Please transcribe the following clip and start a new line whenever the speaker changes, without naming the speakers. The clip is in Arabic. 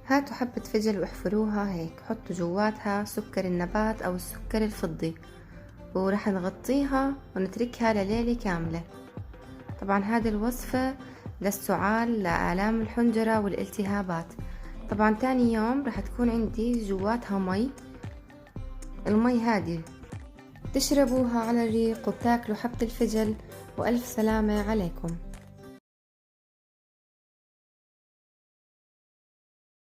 هاتوا حبة فجل واحفروها هيك، حطوا جواتها سكر النبات أو السكر الفضي، ورح نغطيها ونتركها لليلة كاملة. طبعا هذه الوصفة للسعال، لآلام الحنجرة والالتهابات. طبعا تاني يوم رح تكون عندي جواتها مي، المي هذه تشربوها على الريق وبتاكلوا حبة الفجل، وألف سلامة عليكم.